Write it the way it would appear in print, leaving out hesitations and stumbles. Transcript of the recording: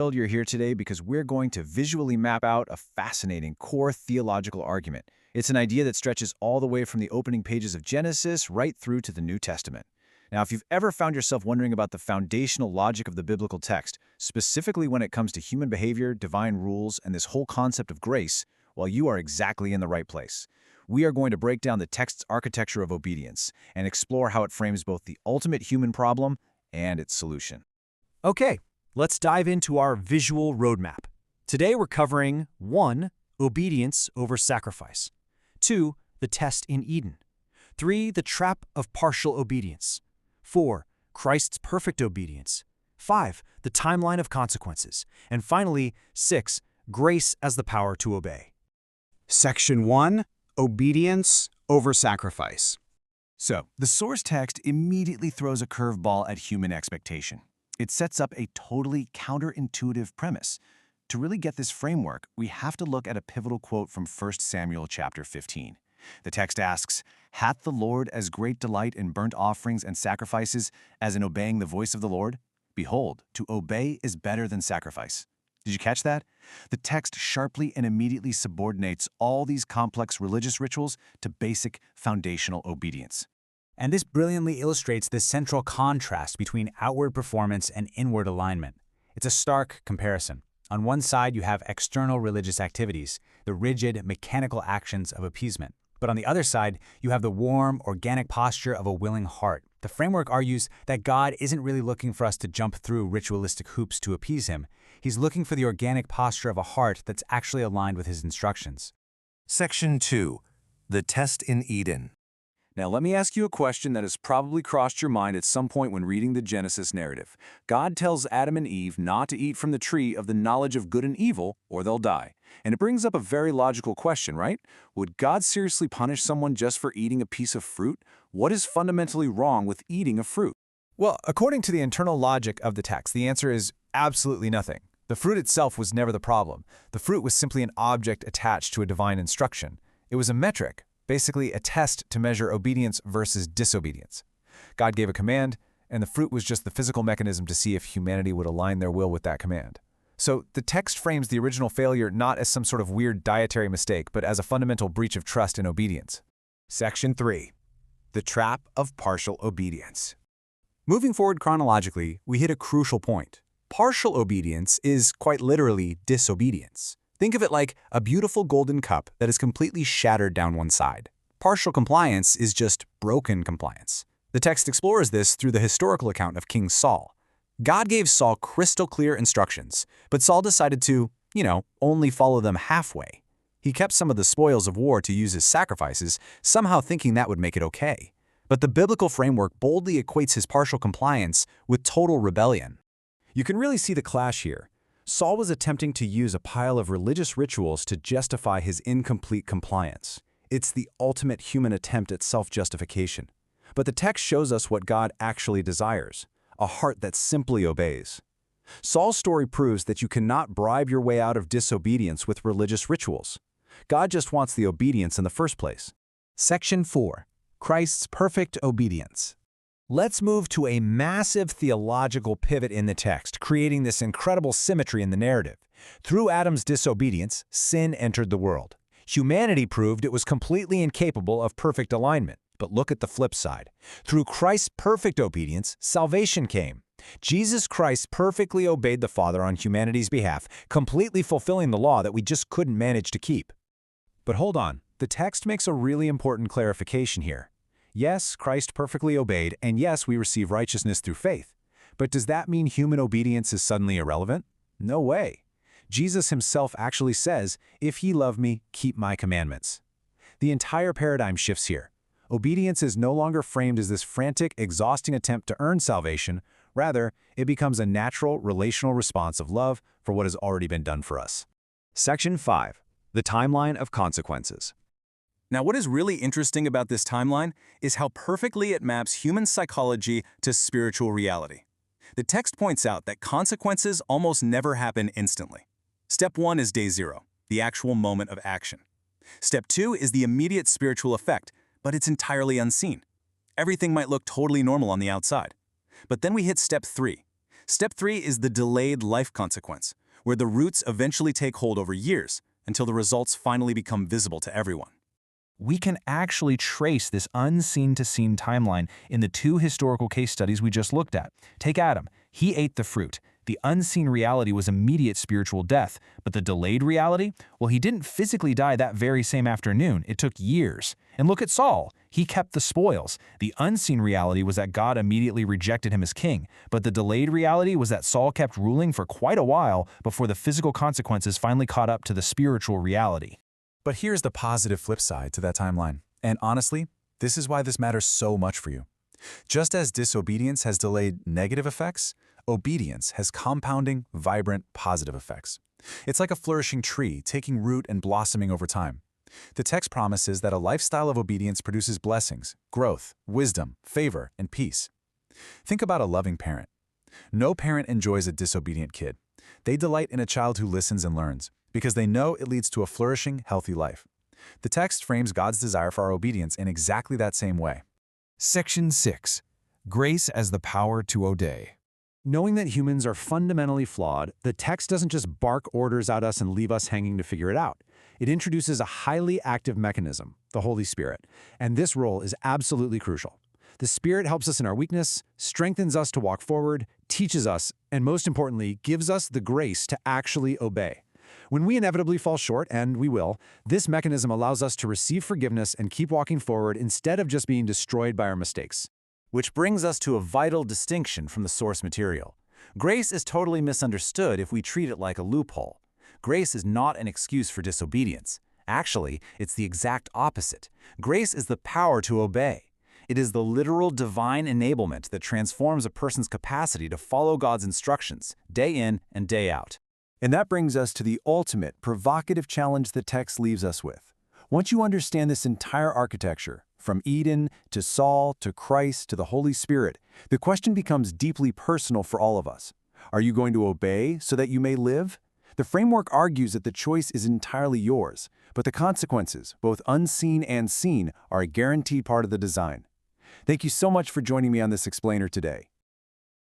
You're here today because we're going to visually map out a fascinating core theological argument. It's an idea that stretches all the way from the opening pages of Genesis right through to the New Testament. Now, if you've ever found yourself wondering about the foundational logic of the biblical text, specifically when it comes to human behavior, divine rules, and this whole concept of grace, well, you are exactly in the right place. We are going to break down the text's architecture of obedience and explore how it frames both the ultimate human problem and its solution. Okay, let's dive into our visual roadmap. Today we're covering 1. Obedience over sacrifice. 2. The test in Eden. 3. The trap of partial obedience. 4. Christ's perfect obedience. 5. The timeline of consequences. And finally, 6. Grace as the power to obey. Section 1. Obedience over sacrifice. So, the source text immediately throws a curveball at human expectation. It sets up a totally counterintuitive premise. To really get this framework, we have to look at a pivotal quote from 1 Samuel chapter 15. The text asks, "Hath the Lord as great delight in burnt offerings and sacrifices as in obeying the voice of the Lord? Behold, to obey is better than sacrifice." Did you catch that? The text sharply and immediately subordinates all these complex religious rituals to basic foundational obedience. And this brilliantly illustrates the central contrast between outward performance and inward alignment. It's a stark comparison. On one side, you have external religious activities, the rigid, mechanical actions of appeasement. But on the other side, you have the warm, organic posture of a willing heart. The framework argues that God isn't really looking for us to jump through ritualistic hoops to appease Him. He's looking for the organic posture of a heart that's actually aligned with His instructions. Section 2. The test in Eden. Now, let me ask you a question that has probably crossed your mind at some point when reading the Genesis narrative. God tells Adam and Eve not to eat from the tree of the knowledge of good and evil, or they'll die. And it brings up a very logical question, right? Would God seriously punish someone just for eating a piece of fruit? What is fundamentally wrong with eating a fruit? Well, according to the internal logic of the text, the answer is absolutely nothing. The fruit itself was never the problem. The fruit was simply an object attached to a divine instruction. It was a metric, basically a test to measure obedience versus disobedience. God gave a command, and the fruit was just the physical mechanism to see if humanity would align their will with that command. So the text frames the original failure not as some sort of weird dietary mistake, but as a fundamental breach of trust and obedience. Section 3. The trap of partial obedience. Moving forward chronologically, we hit a crucial point. Partial obedience is quite literally disobedience. Think of it like a beautiful golden cup that is completely shattered down one side. Partial compliance is just broken compliance. The text explores this through the historical account of King Saul. God gave Saul crystal clear instructions, but Saul decided to, only follow them halfway. He kept some of the spoils of war to use as sacrifices, somehow thinking that would make it okay. But the biblical framework boldly equates his partial compliance with total rebellion. You can really see the clash here. Saul was attempting to use a pile of religious rituals to justify his incomplete compliance. It's the ultimate human attempt at self-justification. But the text shows us what God actually desires, a heart that simply obeys. Saul's story proves that you cannot bribe your way out of disobedience with religious rituals. God just wants the obedience in the first place. Section 4. Christ's perfect obedience. Let's move to a massive theological pivot in the text, creating this incredible symmetry in the narrative. Through Adam's disobedience, sin entered the world. Humanity proved it was completely incapable of perfect alignment. But look at the flip side. Through Christ's perfect obedience, salvation came. Jesus Christ perfectly obeyed the Father on humanity's behalf, completely fulfilling the law that we just couldn't manage to keep. But hold on, the text makes a really important clarification here. Yes, Christ perfectly obeyed, and yes, we receive righteousness through faith. But does that mean human obedience is suddenly irrelevant? No way. Jesus himself actually says, "If ye love me, keep my commandments." The entire paradigm shifts here. Obedience is no longer framed as this frantic, exhausting attempt to earn salvation. Rather, it becomes a natural, relational response of love for what has already been done for us. Section 5. The timeline of consequences. Now, what is really interesting about this timeline is how perfectly it maps human psychology to spiritual reality. The text points out that consequences almost never happen instantly. Step 1 is day 0, the actual moment of action. Step 2 is the immediate spiritual effect, but it's entirely unseen. Everything might look totally normal on the outside. But then we hit step 3. Step 3 is the delayed life consequence, where the roots eventually take hold over years until the results finally become visible to everyone. We can actually trace this unseen-to-seen timeline in the two historical case studies we just looked at. Take Adam. He ate the fruit. The unseen reality was immediate spiritual death, but the delayed reality? Well, he didn't physically die that very same afternoon. It took years. And look at Saul. He kept the spoils. The unseen reality was that God immediately rejected him as king, but the delayed reality was that Saul kept ruling for quite a while before the physical consequences finally caught up to the spiritual reality. But here's the positive flip side to that timeline. And honestly, this is why this matters so much for you. Just as disobedience has delayed negative effects, obedience has compounding, vibrant, positive effects. It's like a flourishing tree taking root and blossoming over time. The text promises that a lifestyle of obedience produces blessings, growth, wisdom, favor, and peace. Think about a loving parent. No parent enjoys a disobedient kid. They delight in a child who listens and learns, because they know it leads to a flourishing, healthy life. The text frames God's desire for our obedience in exactly that same way. Section 6. Grace as the power to obey. Knowing that humans are fundamentally flawed, the text doesn't just bark orders at us and leave us hanging to figure it out. It introduces a highly active mechanism, the Holy Spirit, and this role is absolutely crucial. The Spirit helps us in our weakness, strengthens us to walk forward, teaches us, and most importantly, gives us the grace to actually obey. When we inevitably fall short, and we will, this mechanism allows us to receive forgiveness and keep walking forward instead of just being destroyed by our mistakes. Which brings us to a vital distinction from the source material. Grace is totally misunderstood if we treat it like a loophole. Grace is not an excuse for disobedience. Actually, it's the exact opposite. Grace is the power to obey. It is the literal divine enablement that transforms a person's capacity to follow God's instructions, day in and day out. And that brings us to the ultimate, provocative challenge the text leaves us with. Once you understand this entire architecture, from Eden to Saul to Christ to the Holy Spirit, the question becomes deeply personal for all of us. Are you going to obey so that you may live? The framework argues that the choice is entirely yours, but the consequences, both unseen and seen, are a guaranteed part of the design. Thank you so much for joining me on this explainer today.